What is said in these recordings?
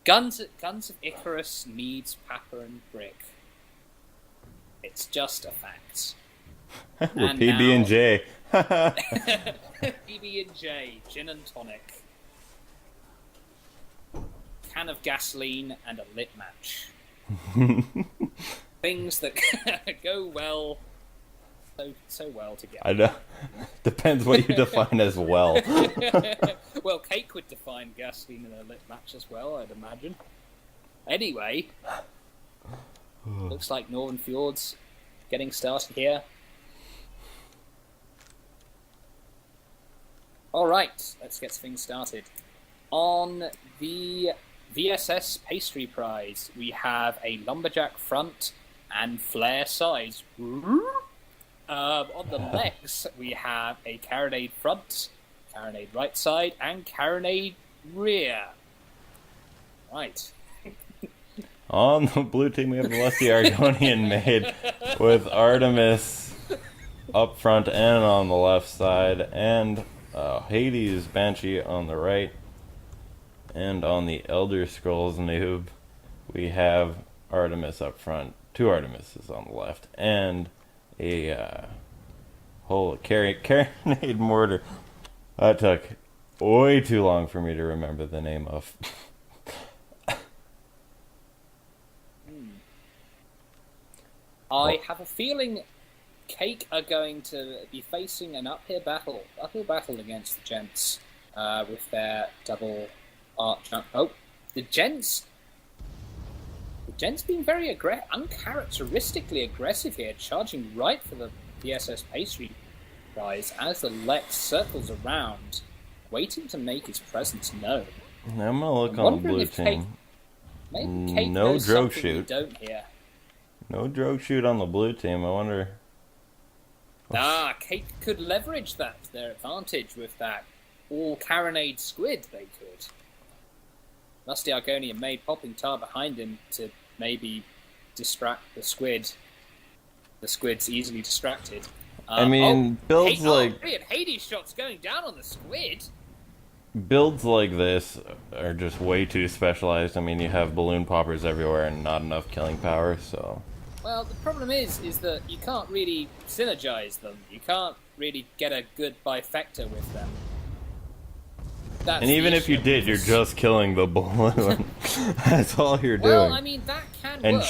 Guns of Icarus needs Papa and Brick. It's just a fact. We're And PB and now J. PB&J, gin and tonic, can of gasoline, and a lit match. Things that go well, so well together. I know. Depends what you define as well. Well, Cake would define gasoline and a lit match as well, I'd imagine. Anyway, looks like Northern Fjords getting started here. Alright, let's get things started. On the VSS Pastry Prize, we have a Lumberjack front and flare sides. On the legs, we have a Carronade front, Carronade right side, and Carronade rear. Right. On the blue team, we have the Lusty Argonian maid with Artemis up front and on the left side, and Hades Banshee on the right. And on the Elder Scrolls noob, we have Artemis up front, two Artemises on the left, and a whole carronade mortar. That took way too long for me to remember the name of. I have a feeling Cake are going to be facing an uphill battle against the Gents with their double arch. Oh, the Gents being very uncharacteristically aggressive here, charging right for the VSS Pastry Prize as the Lex circles around, waiting to make his presence known. I'm gonna look on the blue team. Maybe Cake No knows drogue something we shoot. don't hear. No drogue shoot on the blue team. I wonder. Cake could leverage that to their advantage with that all carronade squid. They could. Lusty Argonian made popping tar behind him to maybe distract the squid. The squid's easily distracted. I mean, builds like Hades shots going down on the squid. builds like this are just way too specialized. I mean, you have balloon poppers everywhere and not enough killing power. So. Well, the problem is that you can't really synergize them. You can't really get a good bifector with them. And even if you did, you're just killing the balloon. That's all you're doing. Well, I mean, that can and work.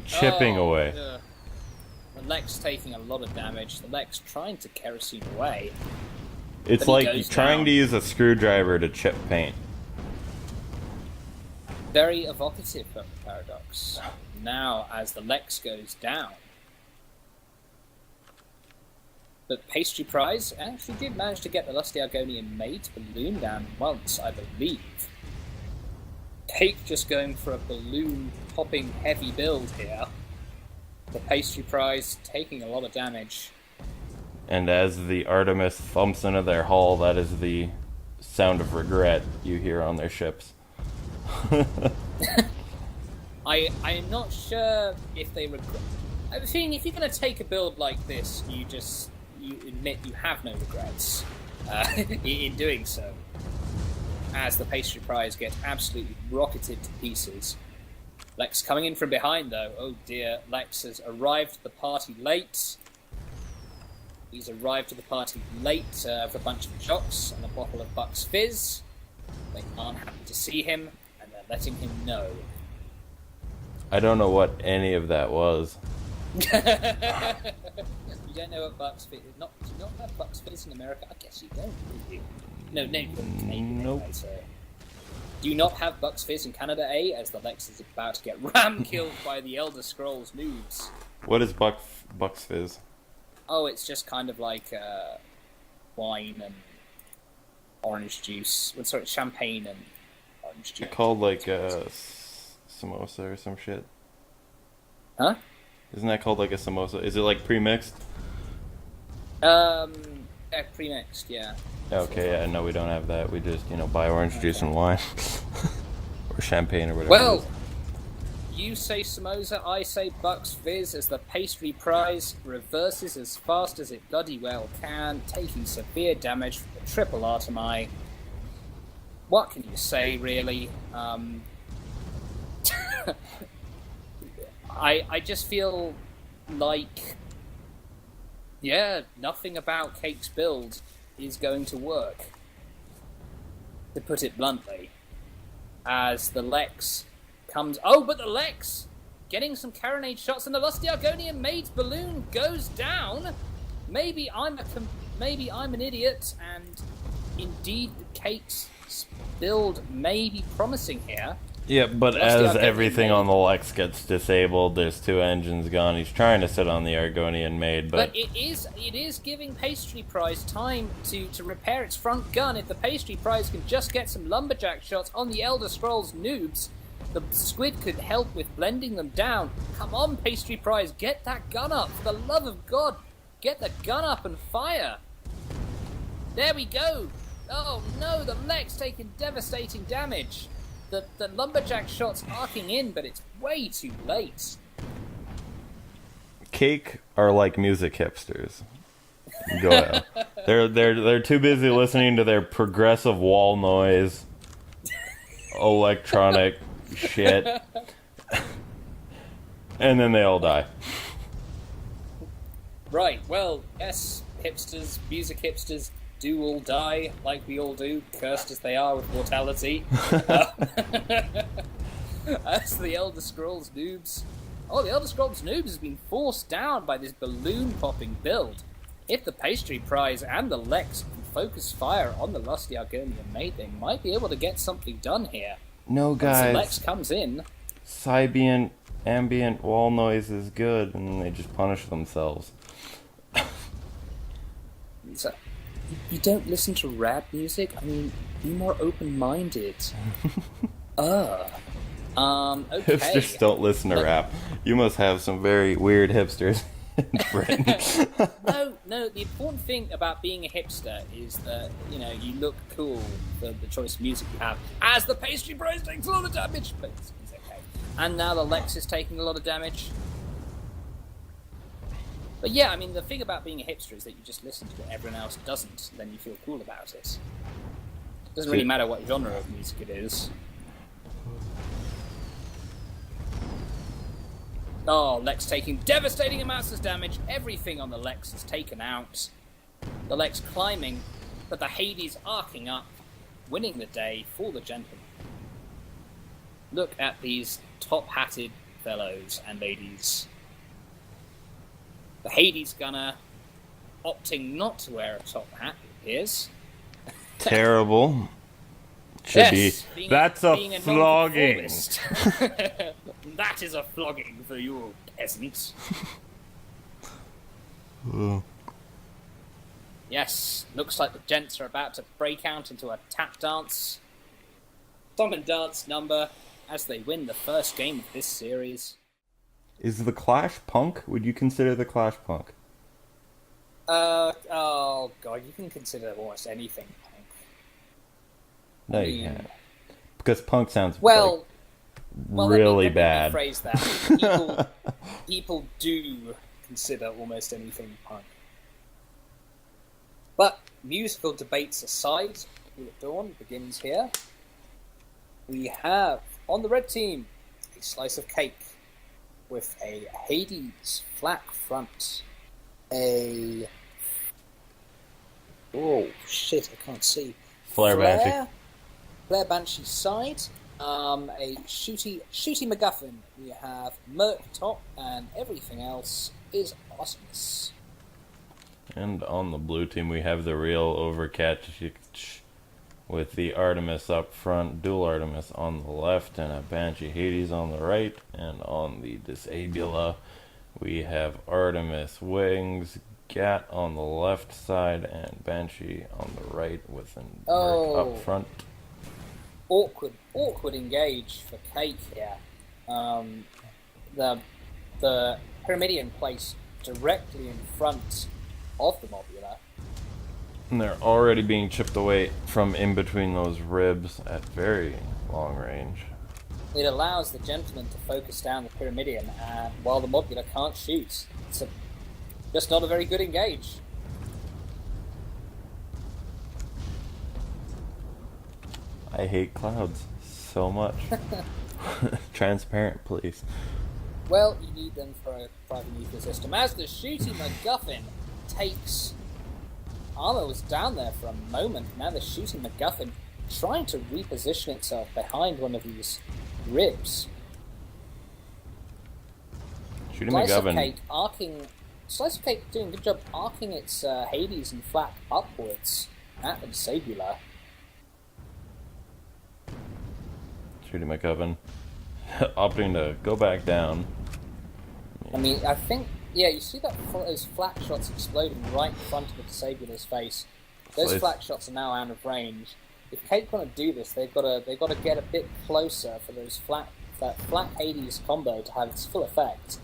chipping away. The Lex taking a lot of damage. The Lex trying to kerosene away. It's like trying to use a screwdriver to chip paint. Very evocative of the paradox. Now, as the Lex goes down, but Pastry Prize actually did manage to get the Lusty Argonian maid's balloon down once, I believe. Cake just going for a balloon popping heavy build here. The Pastry Prize taking a lot of damage. And as the Artemis thumps into their hull, that is the sound of regret you hear on their ships. I am not sure if they regret. I was thinking if you're going to take a build like this, you admit you have no regrets in doing so. As the Pastry Prize gets absolutely rocketed to pieces. Lex coming in from behind though. Oh dear, Lex has arrived at the party late. He's arrived to the party late with a bunch of jocks and a bottle of Buck's Fizz. They aren't happy to see him, and they're letting him know. I don't know what any of that was. You don't know what Buck's Fizz is? Do you not have Buck's Fizz in America? I guess you don't, do you? No, Canadian Nope. anyway, so. Do you not have Buck's Fizz in Canada, eh? As the Lex is about to get ram-killed by the Elder Scrolls noobs. What is Buck's Fizz? Oh, it's just kind of like wine and orange juice. Well, sorry, champagne and orange juice. Called like a samosa or some shit. Huh? Isn't that called like a samosa? Is it like pre-mixed? Yeah, pre-mixed, yeah. Okay, yeah, no, we don't have that. We just, buy orange juice and wine. Or champagne or whatever. Well, you say samosa, I say Buck's Fizz as the Pastry Prize reverses as fast as it bloody well can, taking severe damage from the triple Artemi. What can you say, really? I just feel like, yeah, nothing about Cake's build is going to work, to put it bluntly, as the Lex comes... Oh, but the Lex getting some carronade shots, and the Lusty Argonian Maid's balloon goes down. Maybe I'm an idiot, and indeed Cake's build may be promising here. Yeah, but as everything on the Lex gets disabled, there's 2 engines gone. He's trying to sit on the Argonian Maid, but it is giving Pastry Prize time to repair its front gun. If the Pastry Prize can just get some lumberjack shots on the Elder Scrolls noobs, the squid could help with blending them down. Come on, Pastry Prize, get that gun up. For the love of God, get the gun up and fire. There we go. Oh no, the Lex taking devastating damage. The lumberjack shot's arcing in, but it's way too late. Cake are like music hipsters. Go ahead. They're too busy listening to their progressive wall noise, electronic shit, and then they all die. Right, well, yes, hipsters, music hipsters do all die, like we all do, cursed as they are with mortality. As the Elder Scrolls noobs... Oh, the Elder Scrolls noobs has been forced down by this balloon-popping build. If the Pastry Prize and the Lex can focus fire on the Lusty Argonian Maid, they might be able to get something done here. No, guys. Once the Lex comes in... Sybient ambient wall noise is good, and they just punish themselves. So, you don't listen to rap music? I mean, be more open-minded. Okay. Hipsters don't listen to rap. You must have some very weird hipsters in Britain. No, the important thing about being a hipster is that, you look cool for the choice of music you have. As the Pastry Prize takes a lot of damage, but it's okay. And now the Lex is taking a lot of damage. But yeah, I mean, the thing about being a hipster is that you just listen to what everyone else doesn't, and then you feel cool about it. It doesn't really matter what genre of music it is. Oh, Lex taking devastating amounts of damage. Everything on the Lex is taken out. The Lex climbing, but the Hades arcing up, winning the day for the gentleman. Look at these top-hatted fellows and ladies. The Hades gunner opting not to wear a top hat, it appears. Terrible. Should be. That's a flogging. That is a flogging for you, peasant. Yes, looks like the Gents are about to break out into a tap dance. Song and dance number as they win the first game of this series. Is the Clash punk? Would you consider the Clash punk? Oh god, you can consider almost anything punk. No, you can't. Because punk sounds well, really bad. Let me rephrase that. People do consider almost anything punk. But musical debates aside, Wheel at Dawn begins here. We have, on the red team, a slice of cake with a Hades flak front, oh shit, I can't see. Flare Banshee. Flare Banshee side, a shooty MacGuffin. We have Merc top, and everything else is awesomeness. And on the blue team, we have the real Overcatch with the Artemis up front, dual Artemis on the left, and a Banshee Hades on the right. And on the Disabula, we have Artemis Wings, Gat on the left side, and Banshee on the right with an Merc up front. Awkward engage for Cake here. The Pyramidion placed directly in front of the Mobula. And they're already being chipped away from in between those ribs at very long range. It allows the Gentleman to focus down the Pyramidion, while the Mobula can't shoot. It's just not a very good engage. I hate clouds so much. Transparent, please. Well, you need them for a private nuclear system. As the shooting MacGuffin takes... Armor was down there for a moment. Now the shooting MacGuffin trying to reposition itself behind one of these ribs. Shooting Slice of McGovern. Cake arcing... Slice of Cake doing a good job arcing its Hades and flak upwards at the Disabler. Shooting McGovern. Opting to go back down. I mean, I think... Yeah, you see those flak shots exploding right in front of the Disabler's face. Those flak shots are now out of range. If Cake want to do this, they've got to get a bit closer for that flak Hades combo to have its full effect.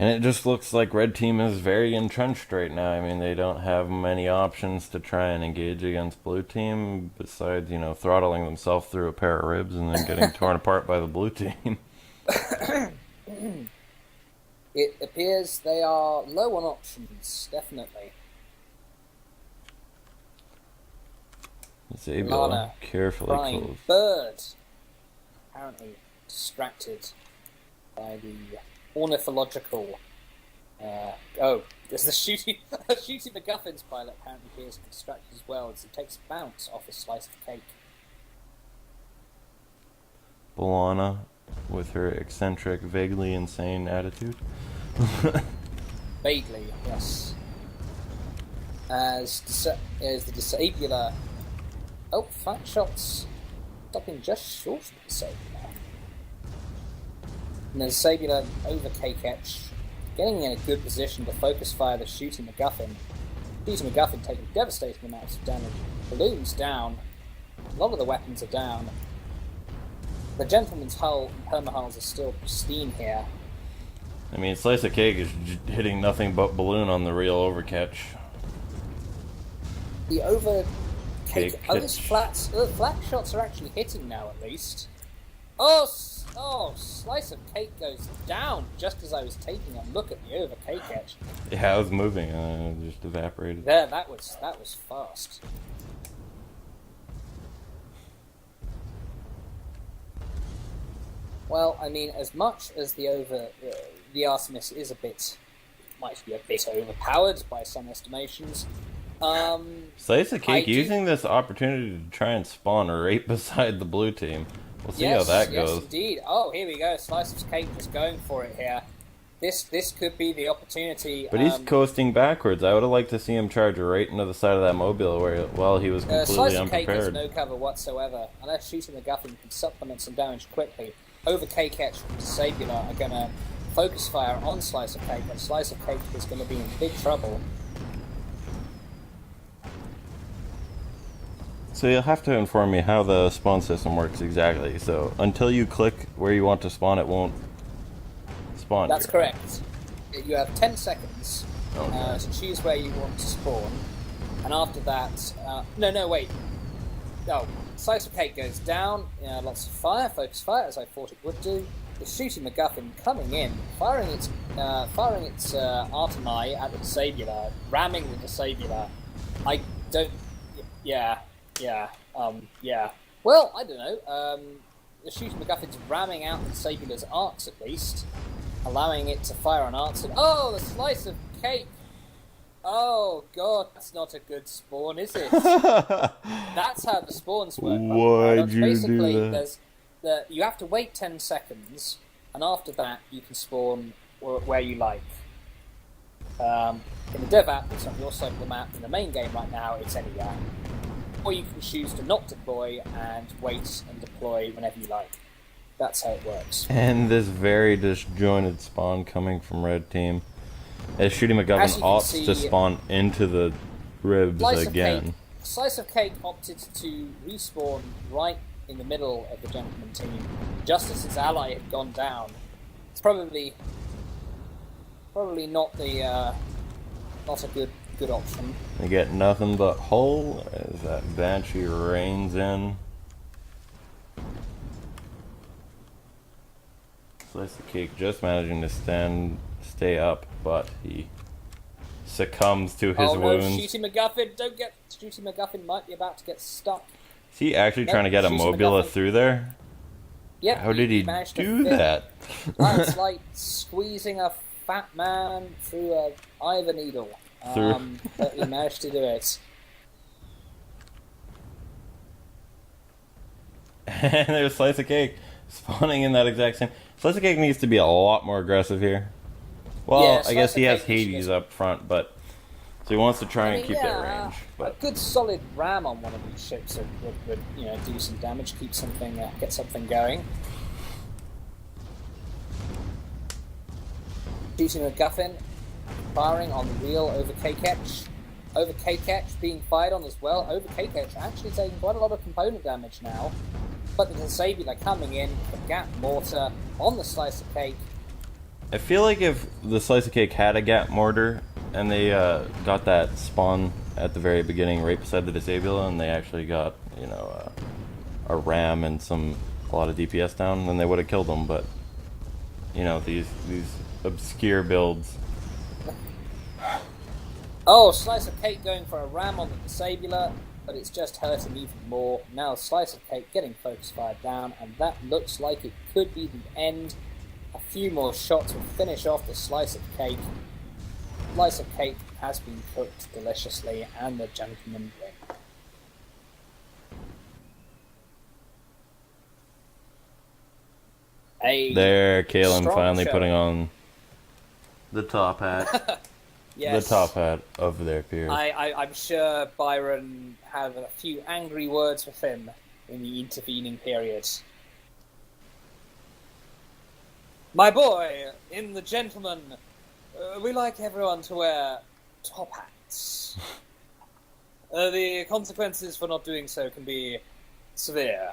And it just looks like Red Team is very entrenched right now. I mean, they don't have many options to try and engage against Blue Team besides, throttling themselves through a pair of ribs and then getting torn apart by the Blue Team. It appears they are low on options, definitely. Zabula carefully crying close. bird, apparently distracted by the ornithological. There's the shooting MacGuffin's pilot apparently appears distracted as well as he takes a bounce off a slice of cake. Bolana with her eccentric, vaguely insane attitude. Vaguely, yes. As the Disabler. Oh, flat shots stopping just short of the Disabler. And the Disabler over K-Catch, getting in a good position to focus fire the shooting MacGuffin. Shooting MacGuffin taking devastating amounts of damage. Balloons down. A lot of the weapons are down. The Gentleman's hull and permahulls are still pristine here. I mean, Slice of Cake is hitting nothing but balloon on the real overcatch. The over cake. Cake Oh, this flat shots are actually hitting now, at least. Oh, Slice of Cake goes down just as I was taking a look at the over cake catch. Yeah, I was moving and it just evaporated. There, that was fast. Well, I mean, as much as the Artemis is might be a bit overpowered by some estimations. Slice of Cake using this opportunity to try and spawn right beside the Blue Team. We'll see how that goes. Yes, indeed. Oh, here we go. Slice of Cake just going for it here. This could be the opportunity. But he's coasting backwards. I would have liked to see him charge right into the side of that mobile while he was completely Slice of unprepared. Cake has no cover whatsoever. Unless shooting the MacGuffin can supplement some damage quickly. Over K-Catch from Disabler are going to focus fire on Slice of Cake, and Slice of Cake is going to be in big trouble. So you'll have to inform me how the spawn system works exactly. So until you click where you want to spawn, it won't spawn. That's correct. You have 10 seconds Okay. to choose where you want to spawn, and after that... No, wait. No, Slice of Cake goes down, lots of fire, focus fire, as I thought it would do. The shooting MacGuffin coming in, firing its Artemi at the Disabler, ramming the Disabler. I don't... Yeah. Well, I don't know. The shooting MacGuffin's ramming out the Disabler's arcs at least, allowing it to fire on arcs. And, oh, the Slice of Cake! Oh god, that's not a good spawn, is it? That's how the spawns work. Why'd you Basically, do that? you have to wait 10 seconds, and after that you can spawn where you like. In the dev app, it's on your side of the map. In the main game right now, it's anywhere. Or you can choose to not deploy and wait and deploy whenever you like. That's how it works. And this very disjointed spawn coming from Red Team. As Shooting McGovern opts to spawn into the ribs again. Slice of Cake opted to respawn right in the middle of the Gentleman team, just as its ally had gone down. It's probably not the not a good option. They get nothing but hull as that Banshee rains in. Slice of Cake just managing to stay up, but he succumbs to his Oh no, wounds. Shooty MacGuffin! Don't get Shooty MacGuffin might be about to get stuck. Is he actually Nope, trying to get a Shooty Mobula MacGuffin. through there? Yep, How did he managed to do fit. that? That's like squeezing a fat man through a eye of a needle. But he managed to do it. And there's Slice of Cake spawning in that exact same. Slice of Cake needs to be a lot more aggressive here. Well, Yeah, I guess Slice he of has Cake Hades is- up front, but so he wants to try I and mean, keep yeah, that range. a But good solid ram on one of these ships would do some damage, keep something, get something going. Shooting MacGuffin, firing on the wheel over K-Catch. Over K-Catch being fired on as well. Over K-Catch actually taking quite a lot of component damage now. But the Disabler coming in, the Gap Mortar on the Slice of Cake. I feel like if the Slice of Cake had a Gap Mortar and they got that spawn at the very beginning right beside the Disabler and they actually got, a ram and a lot of DPS down, then they would have killed them. But, these obscure builds. Oh, Slice of Cake going for a ram on the Disabler, but it's just hurting even more. Now Slice of Cake getting focus fired down, and that looks like it could be the end. A few more shots will finish off the Slice of Cake. Slice of Cake has been cooked deliciously, and the gentlemen win. There, Kalen strong finally show. putting on the top hat. Yes. The top hat of their peers. I'm sure Byron had a few angry words with him in the intervening period. My boy, in the gentleman, we like everyone to wear top hats. The consequences for not doing so can be severe.